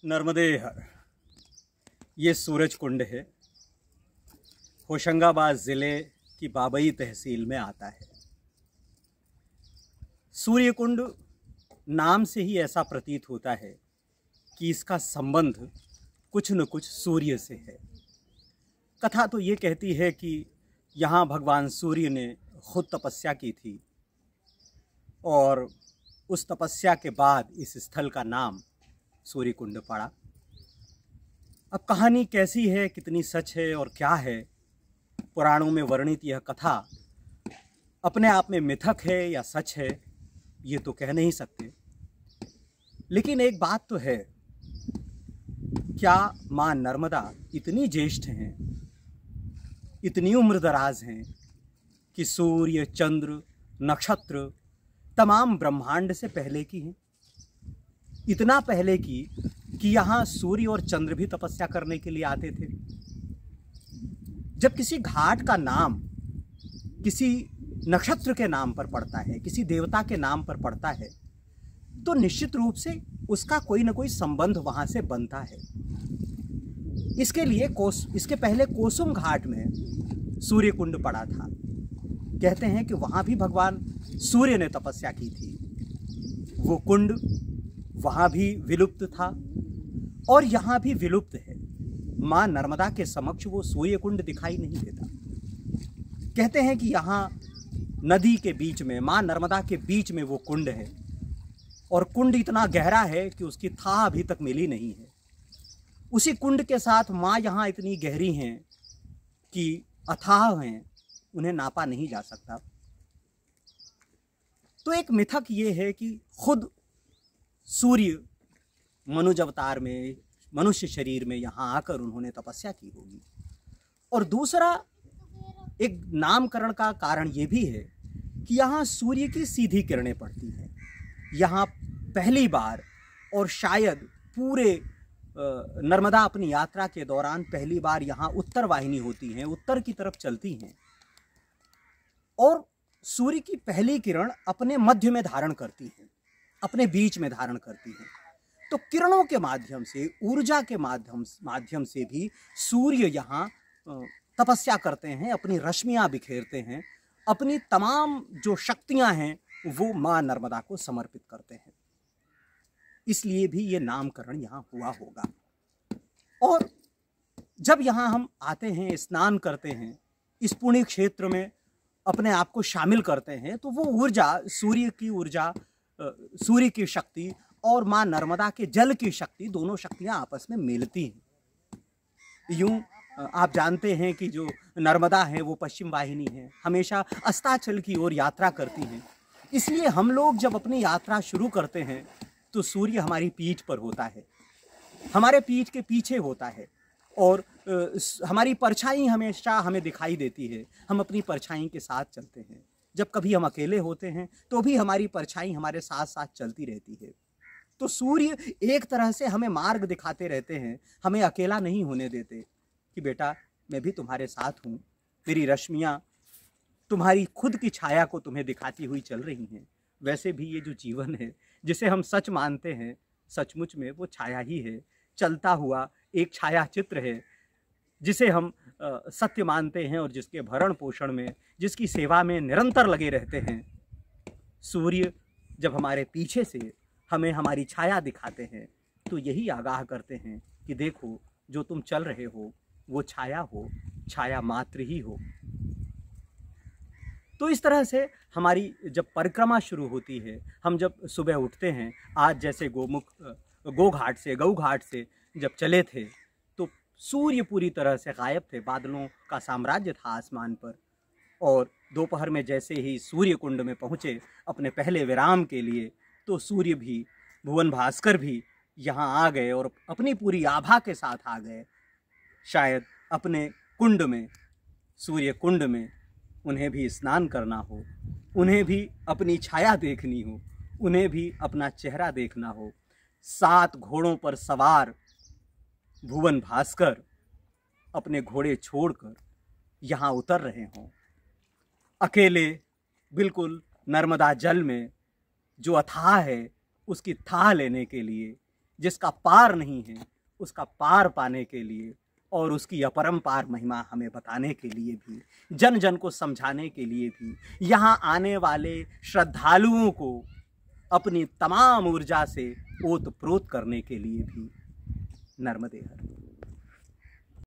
नर्मदे हर। ये सूरज कुंड है, होशंगाबाद ज़िले की बाबई तहसील में आता है। सूर्य कुंड नाम से ही ऐसा प्रतीत होता है कि इसका संबंध कुछ न कुछ सूर्य से है। कथा तो ये कहती है कि यहाँ भगवान सूर्य ने खुद तपस्या की थी और उस तपस्या के बाद इस स्थल का नाम सूर्य कुंड पड़ा। अब कहानी कैसी है, कितनी सच है और क्या है, पुराणों में वर्णित यह कथा अपने आप में मिथक है या सच है, ये तो कह नहीं सकते। लेकिन एक बात तो है, क्या माँ नर्मदा इतनी ज्येष्ठ हैं, इतनी उम्रदराज हैं कि सूर्य, चंद्र, नक्षत्र तमाम ब्रह्मांड से पहले की हैं। इतना पहले की कि यहाँ सूर्य और चंद्र भी तपस्या करने के लिए आते थे। जब किसी घाट का नाम किसी नक्षत्र के नाम पर पड़ता है, किसी देवता के नाम पर पड़ता है, तो निश्चित रूप से उसका कोई ना कोई संबंध वहाँ से बनता है। इसके पहले कोसुम घाट में सूर्य कुंड पड़ा था। कहते हैं कि वहाँ भी भगवान सूर्य ने तपस्या की थी। वो कुंड वहाँ भी विलुप्त था और यहाँ भी विलुप्त है। माँ नर्मदा के समक्ष वो सूर्य कुंड दिखाई नहीं देता। कहते हैं कि यहाँ नदी के बीच में, माँ नर्मदा के बीच में वो कुंड है और कुंड इतना गहरा है कि उसकी थाह अभी तक मिली नहीं है। उसी कुंड के साथ माँ यहाँ इतनी गहरी हैं कि अथाह हैं, उन्हें नापा नहीं जा सकता। तो एक मिथक ये है कि खुद सूर्य मनुज अवतार में, मनुष्य शरीर में यहाँ आकर उन्होंने तपस्या की होगी। और दूसरा एक नामकरण का कारण ये भी है कि यहाँ सूर्य की सीधी किरणें पड़ती हैं। यहाँ पहली बार और शायद पूरे नर्मदा अपनी यात्रा के दौरान पहली बार यहाँ उत्तर वाहिनी होती हैं, उत्तर की तरफ चलती हैं और सूर्य की पहली किरण अपने मध्य में धारण करती है, अपने बीच में धारण करती है। तो किरणों के माध्यम से, ऊर्जा के माध्यम से भी सूर्य यहाँ तपस्या करते हैं, अपनी रश्मियाँ बिखेरते हैं, अपनी तमाम जो शक्तियाँ हैं वो माँ नर्मदा को समर्पित करते हैं। इसलिए भी ये नामकरण यहाँ हुआ होगा। और जब यहाँ हम आते हैं, स्नान करते हैं, इस पुण्य क्षेत्र में अपने आप को शामिल करते हैं, तो वो ऊर्जा, सूर्य की ऊर्जा, सूर्य की शक्ति और माँ नर्मदा के जल की शक्ति, दोनों शक्तियाँ आपस में मिलती हैं। यूँ आप जानते हैं कि जो नर्मदा है वो पश्चिम वाहिनी है, हमेशा अस्ताचल की ओर यात्रा करती हैं। इसलिए हम लोग जब अपनी यात्रा शुरू करते हैं तो सूर्य हमारी पीठ पर होता है, हमारे पीठ के पीछे होता है और हमारी परछाई हमेशा हमें दिखाई देती है। हम अपनी परछाई के साथ चलते हैं। जब कभी हम अकेले होते हैं तो भी हमारी परछाई हमारे साथ साथ चलती रहती है। तो सूर्य एक तरह से हमें मार्ग दिखाते रहते हैं, हमें अकेला नहीं होने देते कि बेटा मैं भी तुम्हारे साथ हूँ, मेरी रश्मियाँ तुम्हारी खुद की छाया को तुम्हें दिखाती हुई चल रही हैं। वैसे भी ये जो जीवन है जिसे हम सच मानते हैं, सचमुच में वो छाया ही है, चलता हुआ एक छाया चित्र है जिसे हम सत्य मानते हैं और जिसके भरण पोषण में, जिसकी सेवा में निरंतर लगे रहते हैं। सूर्य जब हमारे पीछे से हमें हमारी छाया दिखाते हैं तो यही आगाह करते हैं कि देखो जो तुम चल रहे हो वो छाया हो, छाया मात्र ही हो। तो इस तरह से हमारी जब परिक्रमा शुरू होती है, हम जब सुबह उठते हैं, आज जैसे गौ घाट से जब चले थे तो सूर्य पूरी तरह से गायब थे, बादलों का साम्राज्य था आसमान पर। और दोपहर में जैसे ही सूर्य कुंड में पहुँचे अपने पहले विराम के लिए, तो सूर्य भी, भुवन भास्कर भी यहाँ आ गए और अपनी पूरी आभा के साथ आ गए। शायद अपने कुंड में, सूर्य कुंड में उन्हें भी स्नान करना हो, उन्हें भी अपनी छाया देखनी हो, उन्हें भी अपना चेहरा देखना हो। 7 घोड़ों पर सवार भुवन भास्कर अपने घोड़े छोड़कर यहाँ उतर रहे हों, अकेले बिल्कुल नर्मदा जल में जो अथाह है उसकी थाह लेने के लिए जिसका पार नहीं है, उसका पार पाने के लिए और उसकी अपरंपार महिमा हमें बताने के लिए भी, जन जन को समझाने के लिए भी, यहाँ आने वाले श्रद्धालुओं को अपनी तमाम ऊर्जा से ओत प्रोत करने के लिए भी, नर्मदे हर।